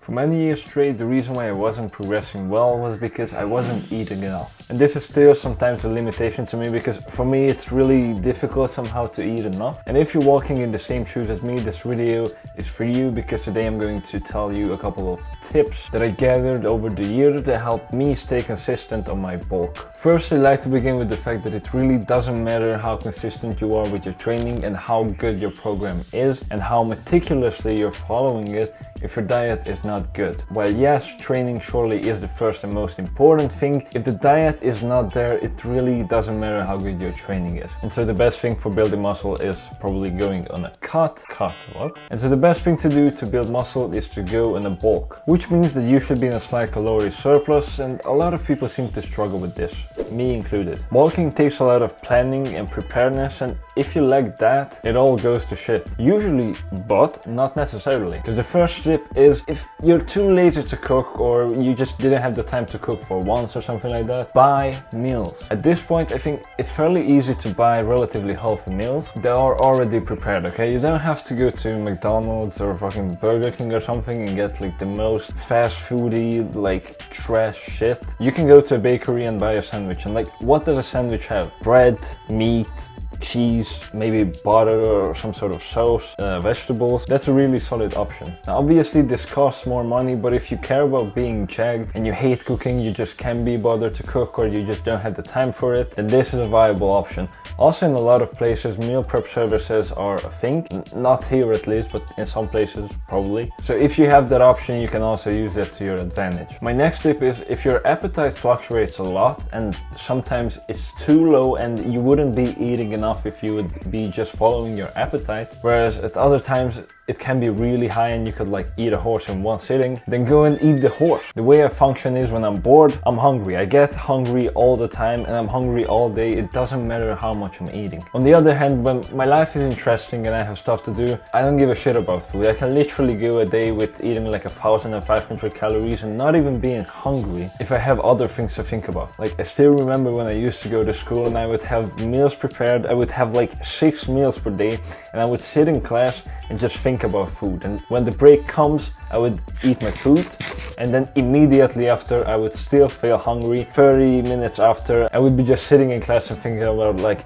For many years straight, the reason why I wasn't progressing well was because I wasn't eating enough. And this is still sometimes a limitation to me, because for me it's really difficult somehow to eat enough. And if you're walking in the same shoes as me, this video is for you, because today I'm going to tell you a couple of tips that I gathered over the years that help me stay consistent on my bulk. First, I'd like to begin with the fact that it really doesn't matter how consistent you are with your training and how good your program is and how meticulously you're following it if your diet is not good. While yes, training surely is the first and most important thing, if the diet is not there, it really doesn't matter how good your training is. And so the best thing for building muscle is probably going on a cut. And so the best thing to do to build muscle is to go in a bulk, which means that you should be in a slight calorie surplus, and a lot of people seem to struggle with this, me included. Bulking takes a lot of planning and preparedness, and if you lack that, it all goes to shit. Usually, but not necessarily. Because the first tip is, if you're too lazy to cook or you just didn't have the time to cook for once or something like that, buy meals. At this point, I think it's fairly easy to buy relatively healthy meals that are already prepared, okay? You don't have to go to McDonald's or fucking Burger King or something and get like the most fast foody, like trash shit. You can go to a bakery and buy a sandwich, and like, what does a sandwich have? Bread, meat, cheese, maybe butter or some sort of sauce, vegetables. That's a really solid option. Now obviously this costs more money, but if you care about being jacked and you hate cooking, you just can't be bothered to cook, or you just don't have the time for it, then this is a viable option. Also, in a lot of places, meal prep services are a thing. Not here at least, but in some places probably. So if you have that option, you can also use that to your advantage. My next tip is, if your appetite fluctuates a lot and sometimes it's too low and you wouldn't be eating enough if you would be just following your appetite, whereas at other times it can be really high and you could like eat a horse in one sitting, then go and eat the horse. The way I function is, when I'm bored, I'm hungry. I get hungry all the time and I'm hungry all day. It doesn't matter how much I'm eating. On the other hand, when my life is interesting and I have stuff to do, I don't give a shit about food. I can literally go a day with eating like 1,500 calories and not even being hungry if I have other things to think about. Like, I still remember when I used to go to school and I would have meals prepared. I would have like 6 meals per day, and I would sit in class and just think about food. And when the break comes, I would eat my food, and then immediately after I would still feel hungry. 30 minutes after, I would be just sitting in class and thinking about like,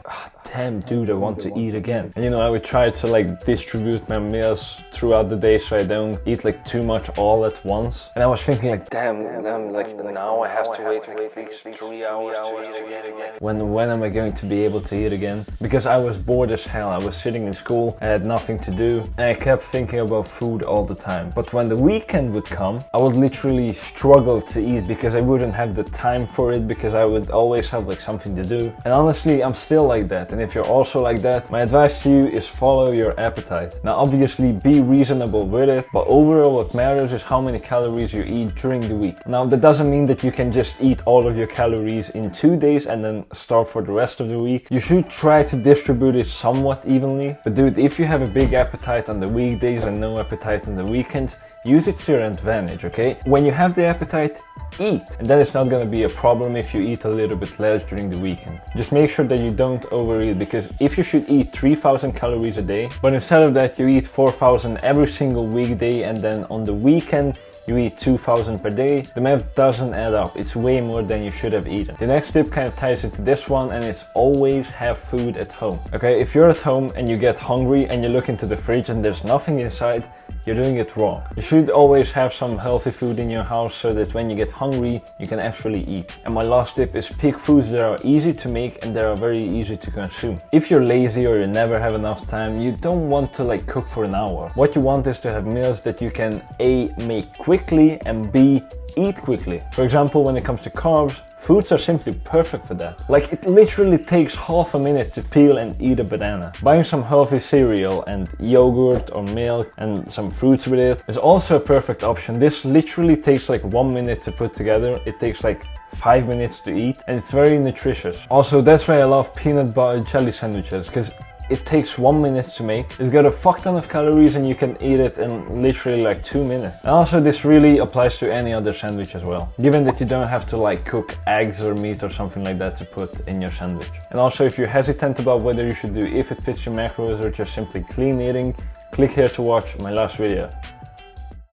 damn dude, I want to eat again. And you know, I would try to like distribute my meals throughout the day so I don't eat like too much all at once. And I was thinking like, damn, like now I have to wait like at least 3 hours to eat again. When am I going to be able to eat again? Because I was bored as hell. I was sitting in school, I had nothing to do, and I kept thinking about food all the time. But when the weekend would come, I would literally struggle to eat because I wouldn't have the time for it, because I would always have like something to do. And honestly, I'm still like that. And if you're also like that, my advice to you is follow your appetite. Now obviously be reasonable with it, but overall what matters is how many calories you eat during the week. Now that doesn't mean that you can just eat all of your calories in 2 days and then starve for the rest of the week. You should try to distribute it somewhat evenly. But dude, if you have a big appetite on the weekdays and no appetite on the weekends, use it to your advantage, okay? When you have the appetite, eat, and then it's not gonna be a problem if you eat a little bit less during the weekend. Just make sure that you don't overeat, because if you should eat 3,000 calories a day, but instead of that you eat 4,000 every single weekday, and then on the weekend you eat 2,000 per day, the math doesn't add up. It's way more than you should have eaten. The next tip kind of ties into this one, and it's always have food at home. Okay, if you're at home and you get hungry and you look into the fridge and there's nothing inside, you're doing it wrong. You should always have some healthy food in your house so that when you get hungry, you can actually eat. And my last tip is, pick foods that are easy to make and that are very easy to consume. If you're lazy or you never have enough time, you don't want to like cook for an hour. What you want is to have meals that you can A, make quickly, and B, eat quickly. For example, when it comes to carbs, foods are simply perfect for that. Like, it literally takes half a minute to peel and eat a banana. Buying some healthy cereal and yogurt or milk and some fruits with it is also a perfect option. This literally takes like 1 minute to put together. It takes like 5 minutes to eat, and it's very nutritious. Also, that's why I love peanut butter jelly sandwiches, because it takes 1 minute to make. It's got a fuck ton of calories and you can eat it in literally like 2 minutes. And also this really applies to any other sandwich as well, given that you don't have to like cook eggs or meat or something like that to put in your sandwich. And also, if you're hesitant about whether you should do if it fits your macros or just simply clean eating, click here to watch my last video.